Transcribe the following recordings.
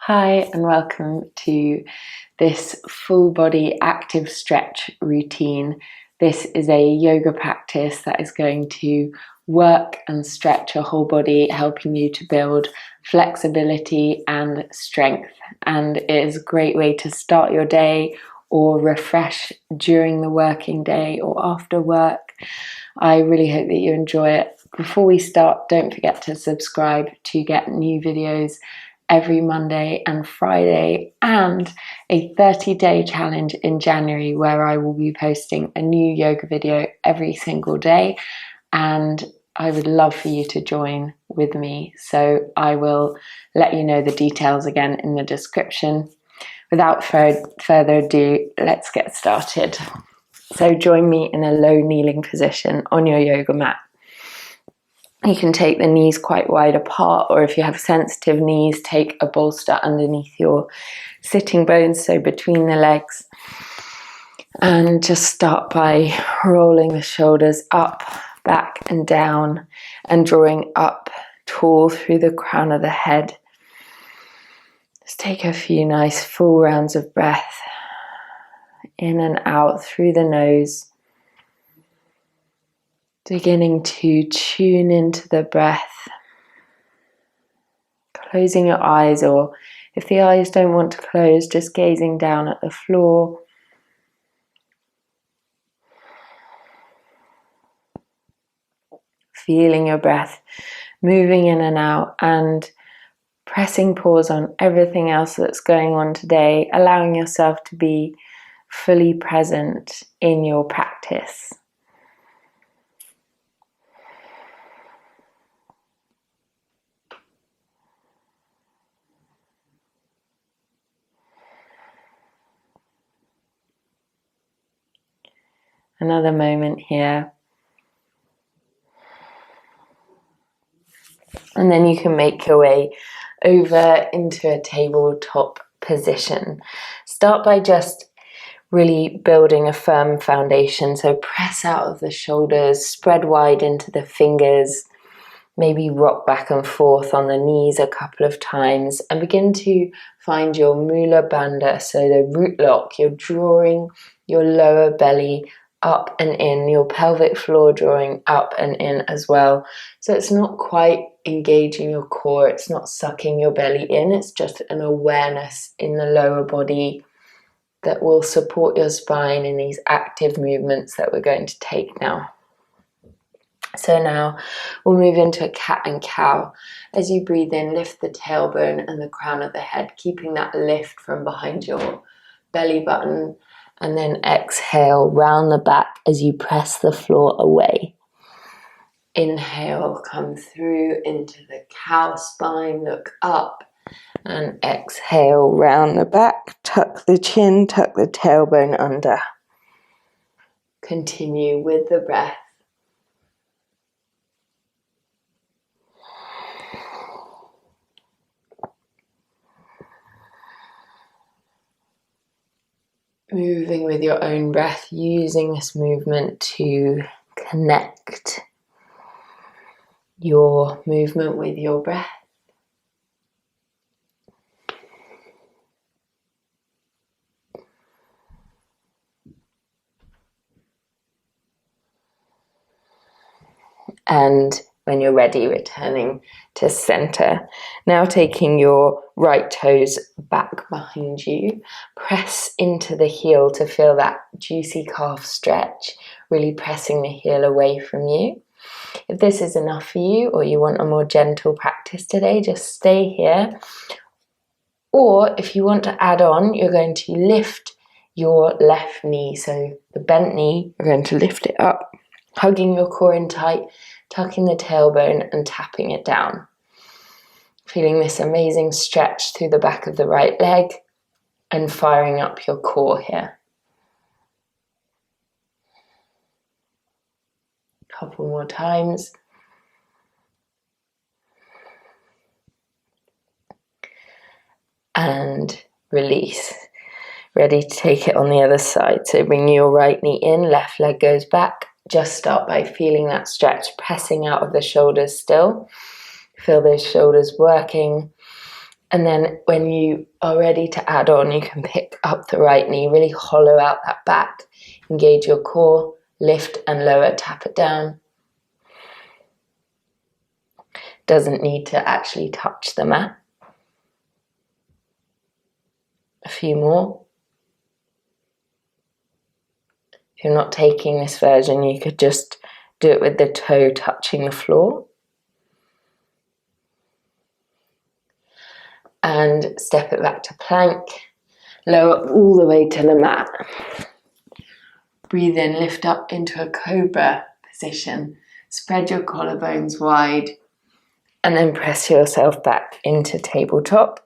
Hi and welcome to this full body active stretch routine. This is a yoga practice that is going to work and stretch your whole body, helping you to build flexibility and strength. And it is a great way to start your day or refresh during the working day or after work. I really hope that you enjoy it. Before we start, don't forget to subscribe to get new videos every Monday and Friday, and a 30-day challenge in January where I will be posting a new yoga video every single day, and I would love for you to join with me. So I will let you know the details again in the description. Without further ado, let's get started. So join me in a low kneeling position on your yoga mat. You can take the knees quite wide apart, or if you have sensitive knees, take a bolster underneath your sitting bones, so between the legs. And just start by rolling the shoulders up, back and down, and drawing up tall through the crown of the head. Just take a few nice full rounds of breath in and out through the nose. Beginning to tune into the breath, closing your eyes, or if the eyes don't want to close, just gazing down at the floor. Feeling your breath moving in and out, and pressing pause on everything else that's going on today, allowing yourself to be fully present in your practice. Another moment here. And then you can make your way over into a tabletop position. Start by just really building a firm foundation. So press out of the shoulders, spread wide into the fingers, maybe rock back and forth on the knees a couple of times, and begin to find your Mula Bandha, so the root lock. You're drawing your lower belly up and in, your pelvic floor drawing up and in as well. So it's not quite engaging your core, it's not sucking your belly in, it's just an awareness in the lower body that will support your spine in these active movements that we're going to take now. So now we'll move into a cat and cow. As you breathe in, lift the tailbone and the crown of the head, keeping that lift from behind your belly button. And then exhale, round the back as you press the floor away. Inhale, come through into the cow spine, look up. And exhale, round the back, tuck the chin, tuck the tailbone under. Continue with the breath. Moving with your own breath, using this movement to connect your movement with your breath. And when you're ready, returning to center. Now taking your right toes back behind you, press into the heel to feel that juicy calf stretch, really pressing the heel away from you. If this is enough for you, or you want a more gentle practice today, just stay here. Or if you want to add on, you're going to lift your left knee. So the bent knee, you're going to lift it up, hugging your core in tight, tucking the tailbone and tapping it down. Feeling this amazing stretch through the back of the right leg and firing up your core here. Couple more times. And release. Ready to take it on the other side. So bring your right knee in, left leg goes back. Just start by feeling that stretch, pressing out of the shoulders still. Feel those shoulders working And then when you are ready to add on, you can pick up the right knee, really hollow out that back, engage your core, lift and lower, tap it down. Doesn't need to actually touch the mat. A few more. If you're not taking this version, you could just do it with the toe touching the floor. And step it back to plank. Lower all the way to the mat. Breathe in, lift up into a cobra position. Spread your collarbones wide. And then press yourself back into tabletop.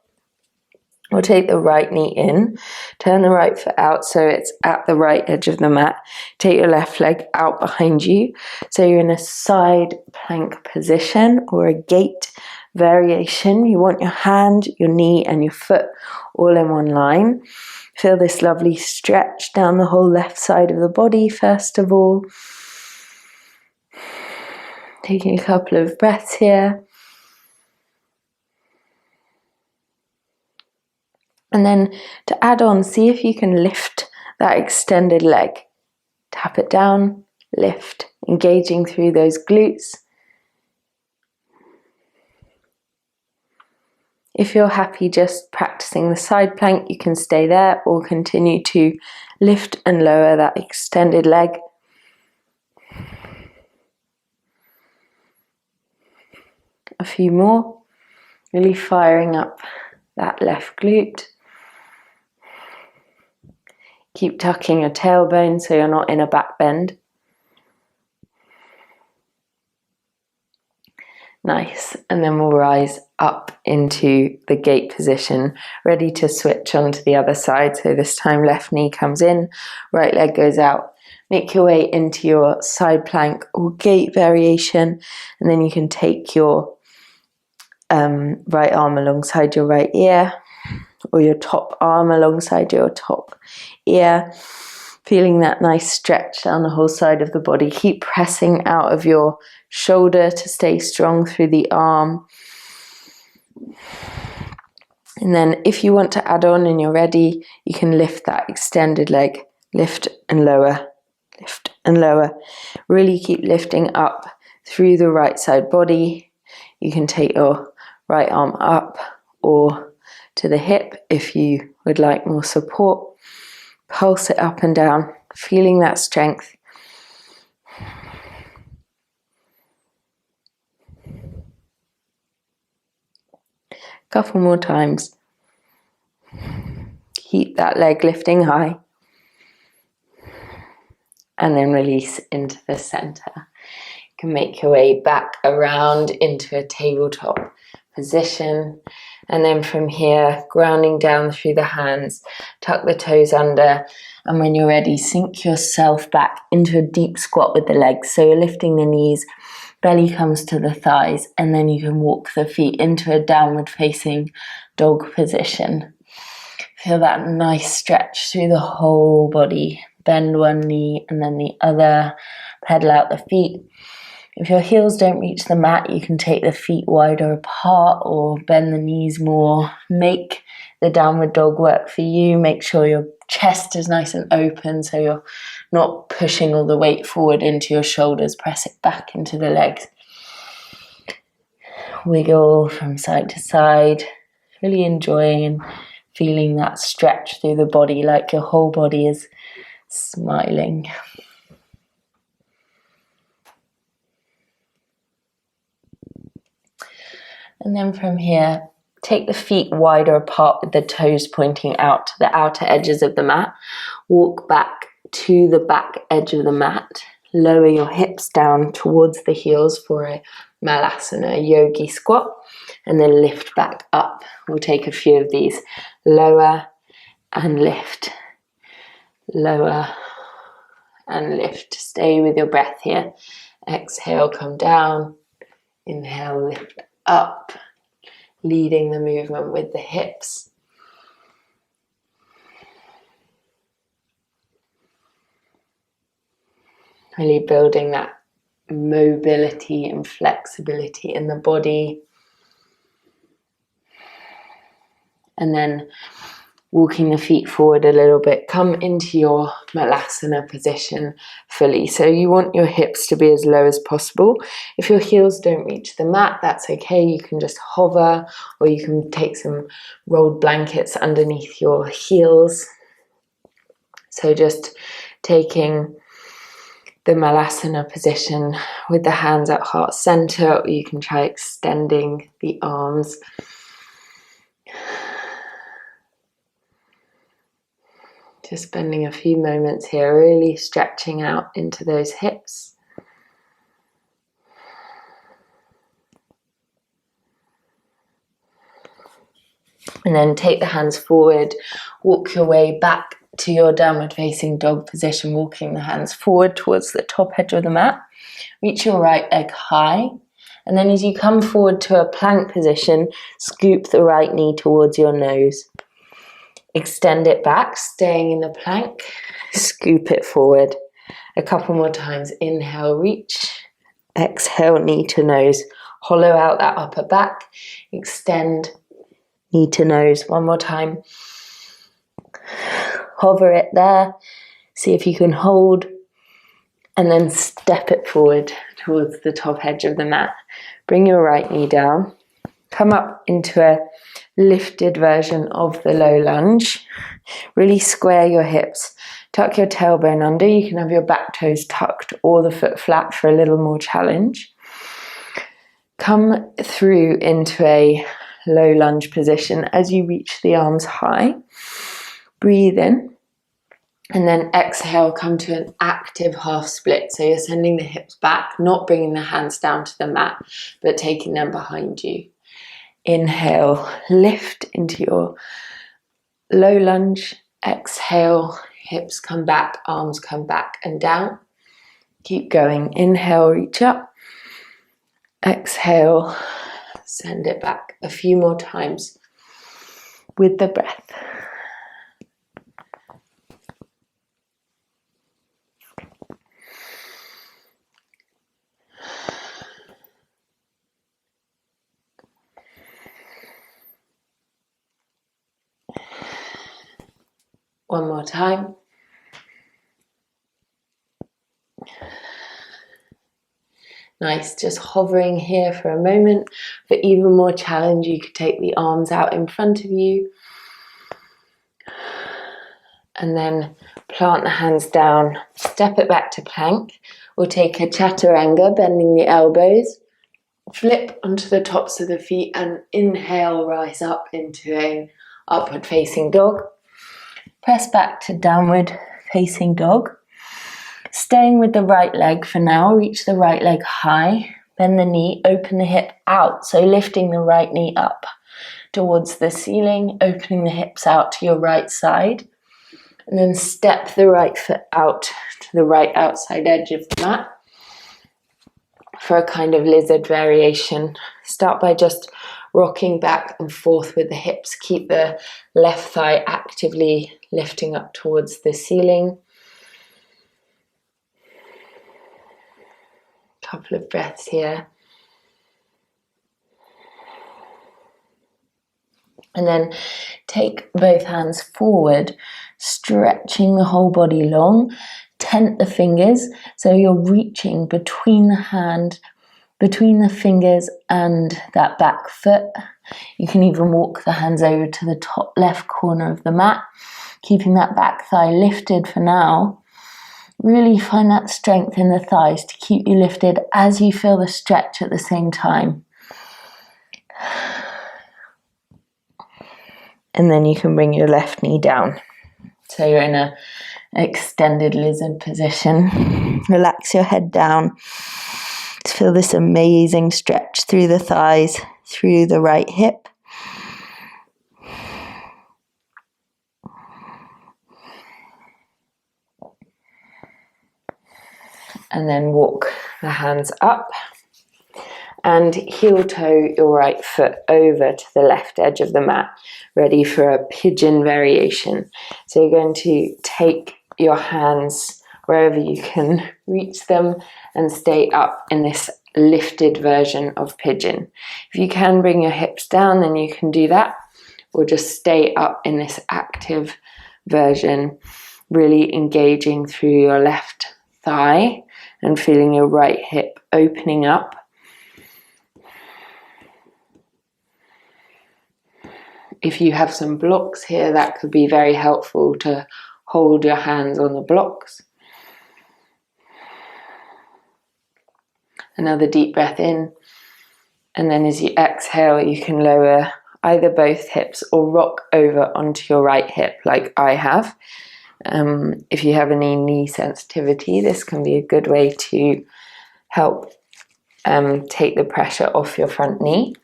We'll take the right knee in, turn the right foot out so it's at the right edge of the mat. Take your left leg out behind you so you're in a side plank position or a gate variation. You want your hand, your knee and your foot all in one line. Feel this lovely stretch down the whole left side of the body first of all. Taking a couple of breaths here. And then to add on, see if you can lift that extended leg. Tap it down, lift, engaging through those glutes. If you're happy just practicing the side plank, you can stay there or continue to lift and lower that extended leg. A few more, really firing up that left glute. Keep tucking your tailbone so you're not in a back bend. Nice. And then we'll rise up into the gate position, ready to switch onto the other side. So this time left knee comes in, right leg goes out. Make your way into your side plank or gate variation, and then you can take your right arm alongside your right ear, or your top arm alongside your top ear, feeling that nice stretch down the whole side of the body. Keep pressing out of your shoulder to stay strong through the arm. And then if you want to add on and you're ready, you can lift that extended leg, lift and lower, lift and lower. Really keep lifting up through the right side body. You can take your right arm up or to the hip if you would like more support. Pulse it up and down, feeling that strength. Couple more times. Keep that leg lifting high. And then release into the center. You can make your way back around into a tabletop position. And then from here, grounding down through the hands, tuck the toes under. And when you're ready, sink yourself back into a deep squat with the legs. So you're lifting the knees, belly comes to the thighs, and then you can walk the feet into a downward facing dog position. Feel that nice stretch through the whole body. Bend one knee and then the other. Pedal out the feet. If your heels don't reach the mat, you can take the feet wider apart or bend the knees more. Make the downward dog work for you. Make sure your chest is nice and open so you're not pushing all the weight forward into your shoulders. Press it back into the legs. Wiggle from side to side. Really enjoying and feeling that stretch through the body, like your whole body is smiling. And then from here, take the feet wider apart with the toes pointing out to the outer edges of the mat. Walk back to the back edge of the mat. Lower your hips down towards the heels for a malasana, a yogi squat. And then lift back up. We'll take a few of these. Lower and lift. Lower and lift. Stay with your breath here. Exhale, come down. Inhale, lift up. Leading the movement with the hips. Really building that mobility and flexibility in the body. And then walking the feet forward a little bit, come into your Malasana position fully. So you want your hips to be as low as possible. If your heels don't reach the mat, that's okay. You can just hover, or you can take some rolled blankets underneath your heels. So just taking the Malasana position with the hands at heart center, or you can try extending the arms. Just spending a few moments here, really stretching out into those hips. And then take the hands forward, walk your way back to your downward facing dog position, walking the hands forward towards the top edge of the mat. Reach your right leg high. And then as you come forward to a plank position, scoop the right knee towards your nose. Extend it back, staying in the plank, scoop it forward. A couple more times, inhale, reach, exhale, knee to nose. Hollow out that upper back, extend, knee to nose. One more time. Hover it there, see if you can hold, and then step it forward towards the top edge of the mat. Bring your right knee down, come up into a lifted version of the low lunge. Really square your hips, tuck your tailbone under. You can have your back toes tucked or the foot flat for a little more challenge. Come through into a low lunge position as you reach the arms high. Breathe in, and then exhale, come to an active half split. So you're sending the hips back, not bringing the hands down to the mat, but taking them behind you. Inhale, lift into your low lunge. Exhale, hips come back, arms come back and down. Keep going. Inhale, reach up. Exhale, send it back a few more times with the breath. One more time. Nice, just hovering here for a moment. For even more challenge, you could take the arms out in front of you. And then plant the hands down, step it back to plank. We'll take a chaturanga, bending the elbows. Flip onto the tops of the feet and inhale, rise up into an upward facing dog. Press back to downward facing dog. Staying with the right leg for now, reach the right leg high, bend the knee, open the hip out, so lifting the right knee up towards the ceiling, opening the hips out to your right side, and then step the right foot out to the right outside edge of the mat for a kind of lizard variation. Start by just rocking back and forth with the hips. Keep the left thigh actively lifting up towards the ceiling. Couple of breaths here. And then take both hands forward, stretching the whole body long. Tent the fingers, so you're reaching between the fingers and that back foot. You can even walk the hands over to the top left corner of the mat, keeping that back thigh lifted for now. Really find that strength in the thighs to keep you lifted as you feel the stretch at the same time. And then you can bring your left knee down. So you're in a extended lizard position. Relax your head down. Just feel this amazing stretch through the thighs, through the right hip. And then walk the hands up and heel toe your right foot over to the left edge of the mat, ready for a pigeon variation. So you're going to take your hands wherever you can reach them and stay up in this lifted version of pigeon. If you can bring your hips down, then you can do that, or just stay up in this active version, really engaging through your left thigh and feeling your right hip opening up. If you have some blocks here, that could be very helpful to hold your hands on the blocks. Another deep breath in, and then as you exhale, you can lower either both hips or rock over onto your right hip like I have. If you have any knee sensitivity, this can be a good way to help take the pressure off your front knee.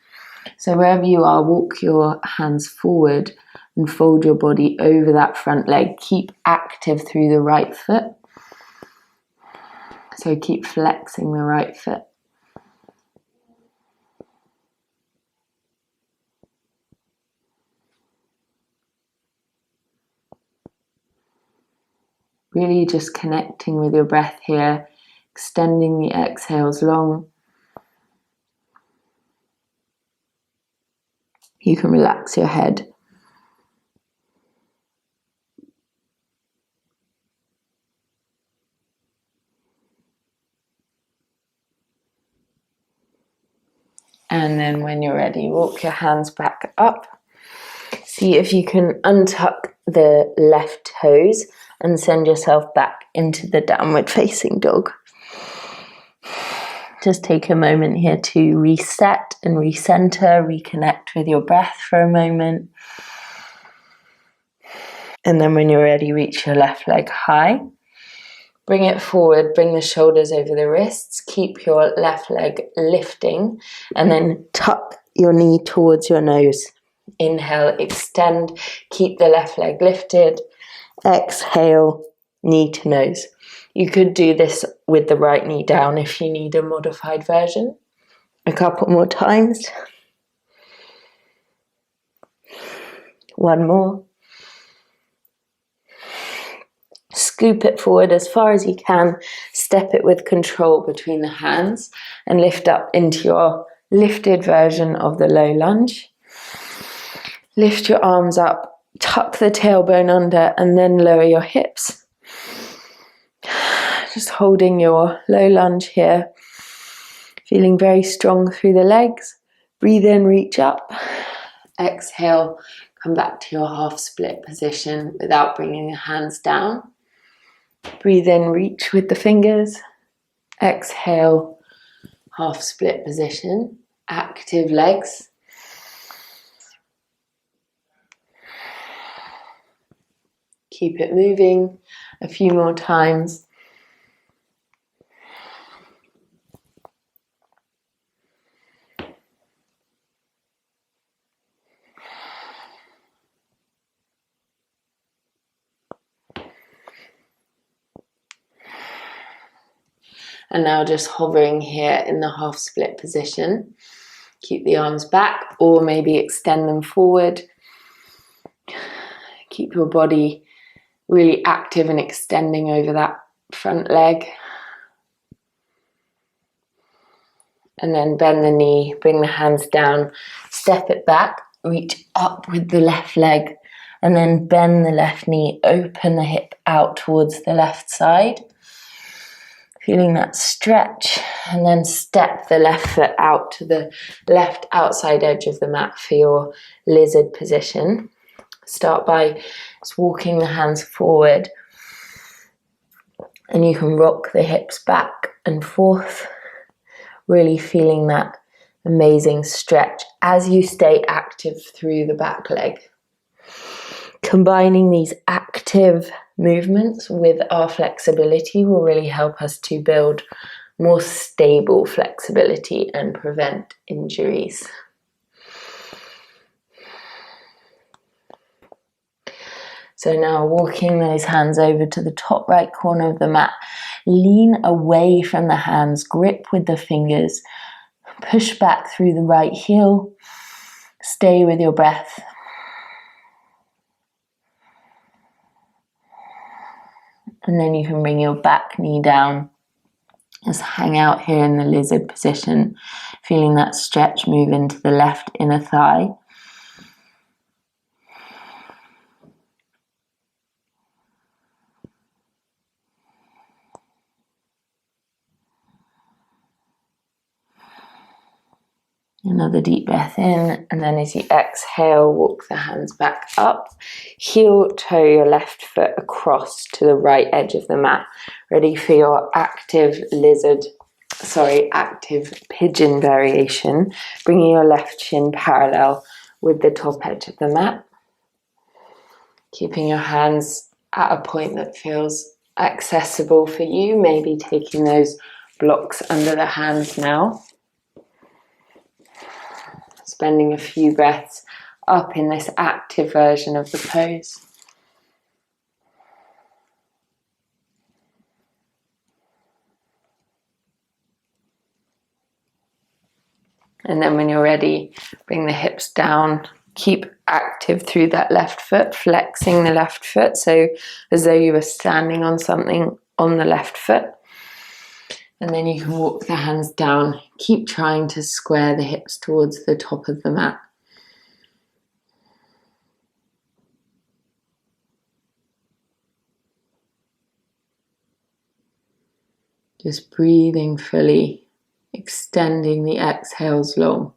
So wherever you are, walk your hands forward and fold your body over that front leg. Keep active through the right foot. So keep flexing the right foot. Really just connecting with your breath here, extending the exhales long. You can relax your head. And then when you're ready, walk your hands back up. See if you can untuck the left toes and send yourself back into the downward facing dog. Just take a moment here to reset and recenter, reconnect with your breath for a moment. And then when you're ready, reach your left leg high. Bring it forward, bring the shoulders over the wrists, keep your left leg lifting, and then tuck your knee towards your nose. Inhale, extend, keep the left leg lifted. Exhale, knee to nose. You could do this with the right knee down if you need a modified version. A couple more times. One more. Scoop it forward as far as you can. Step it with control between the hands and lift up into your lifted version of the low lunge. Lift your arms up, tuck the tailbone under, and then lower your hips. Just holding your low lunge here. Feeling very strong through the legs. Breathe in, reach up. Exhale, come back to your half split position without bringing your hands down. Breathe in, reach with the fingers. Exhale, half split position. Active legs. Keep it moving a few more times. And now just hovering here in the half split position. Keep the arms back or maybe extend them forward. Keep your body really active and extending over that front leg. And then bend the knee, bring the hands down, step it back, reach up with the left leg, and then bend the left knee, open the hip out towards the left side. Feeling that stretch, and then step the left foot out to the left outside edge of the mat for your lizard position. Start by just walking the hands forward, and you can rock the hips back and forth, really feeling that amazing stretch as you stay active through the back leg. Combining these active movements with our flexibility will really help us to build more stable flexibility and prevent injuries. So now walking those hands over to the top right corner of the mat, lean away from the hands, grip with the fingers, push back through the right heel, stay with your breath. And then you can bring your back knee down. Just hang out here in the lizard position, feeling that stretch move into the left inner thigh. Another deep breath in, and then as you exhale, walk the hands back up. Heel toe your left foot across to the right edge of the mat. Ready for your active pigeon variation. Bringing your left shin parallel with the top edge of the mat. Keeping your hands at a point that feels accessible for you. Maybe taking those blocks under the hands now. Spending a few breaths up in this active version of the pose. And then when you're ready, bring the hips down. Keep active through that left foot, flexing the left foot, so as though you were standing on something on the left foot. And then you can walk the hands down. Keep trying to square the hips towards the top of the mat. Just breathing fully, extending the exhales long.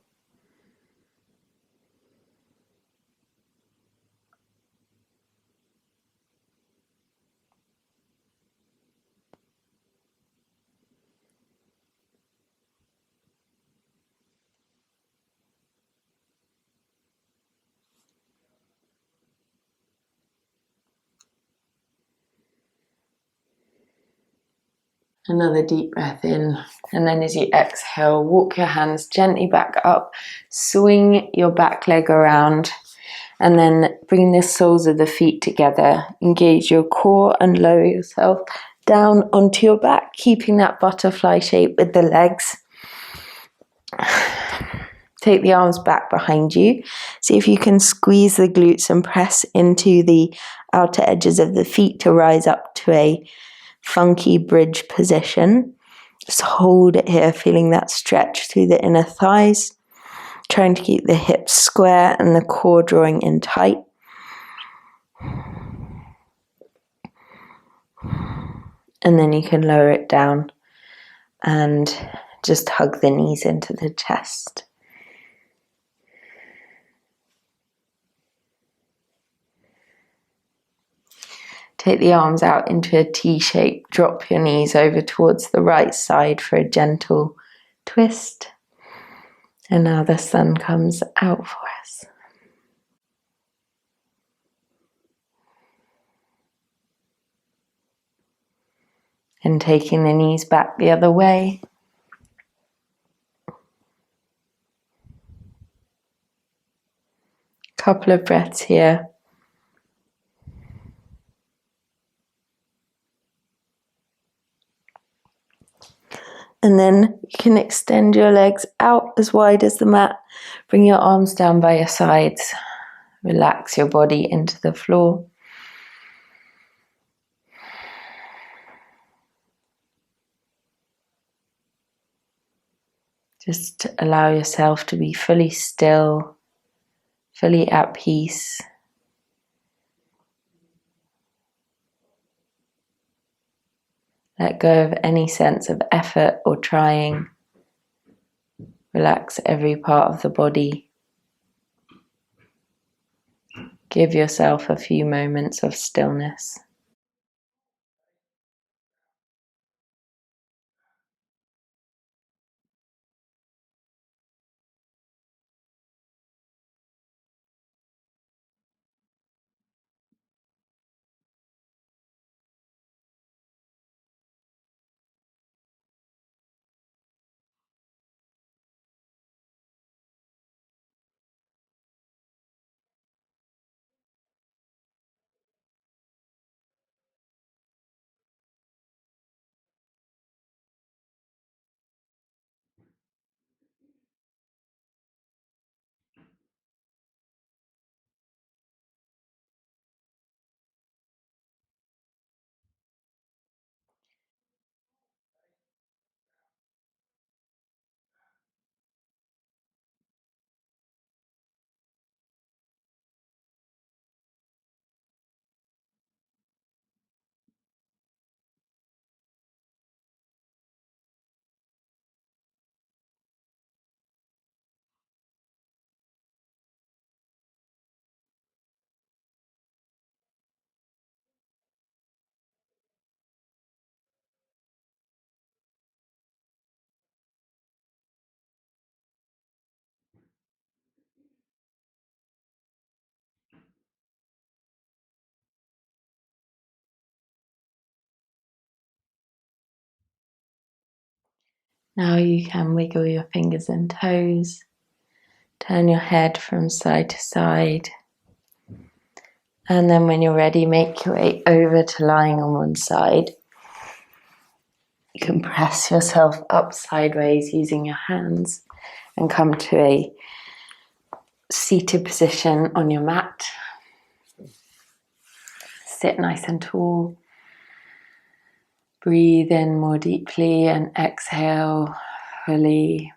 Another deep breath in, and then as you exhale, walk your hands gently back up, swing your back leg around, and then bring the soles of the feet together. Engage your core and lower yourself down onto your back, keeping that butterfly shape with the legs. Take the arms back behind you. See if you can squeeze the glutes and press into the outer edges of the feet to rise up to a funky bridge position. Just hold it here, feeling that stretch through the inner thighs, trying to keep the hips square and the core drawing in tight. And then you can lower it down and just hug the knees into the chest. Take the arms out into a T shape. Drop your knees over towards the right side for a gentle twist. And now the sun comes out for us. And taking the knees back the other way. Couple of breaths here. And then you can extend your legs out as wide as the mat. Bring your arms down by your sides. Relax your body into the floor. Just allow yourself to be fully still, fully at peace. Let go of any sense of effort or trying. Relax every part of the body. Give yourself a few moments of stillness. Now you can wiggle your fingers and toes, turn your head from side to side, and then when you're ready, make your way over to lying on one side. You can press yourself up sideways using your hands and come to a seated position on your mat. Sit nice and tall. Breathe in more deeply and exhale fully.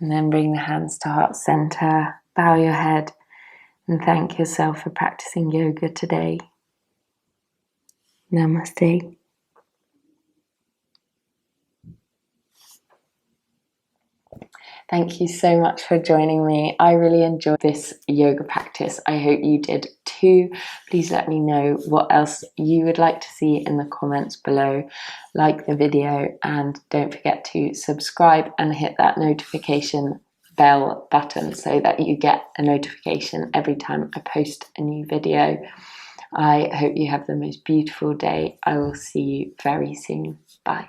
And then bring the hands to heart center. Bow your head and thank yourself for practicing yoga today. Namaste. Thank you so much for joining me. I really enjoyed this yoga practice. I hope you did too. Please let me know what else you would like to see in the comments below. Like the video and don't forget to subscribe and hit that notification bell button so that you get a notification every time I post a new video. I hope you have the most beautiful day. I will see you very soon. Bye.